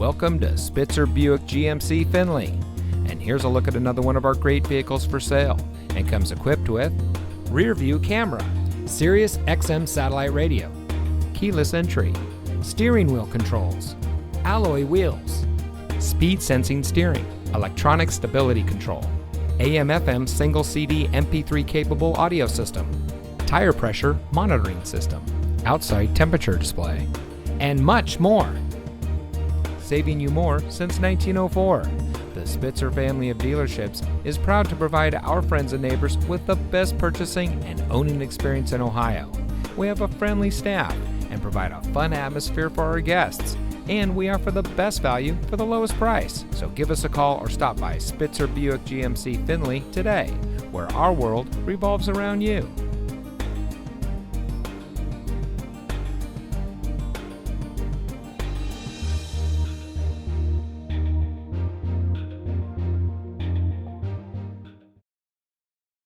Welcome to Spitzer Buick GMC Findlay. And here's a look at another one of our great vehicles for sale, and comes equipped with rear view camera, Sirius XM satellite radio, keyless entry, steering wheel controls, alloy wheels, speed sensing steering, electronic stability control, AM/FM single CD MP3 capable audio system, tire pressure monitoring system, outside temperature display, and much more. Saving you more since 1904. The Spitzer family of dealerships is proud to provide our friends and neighbors with the best purchasing and owning experience in Ohio. We have a friendly staff and provide a fun atmosphere for our guests. And we offer the best value for the lowest price. So give us a call or stop by Spitzer Buick GMC Findlay today, where our world revolves around you.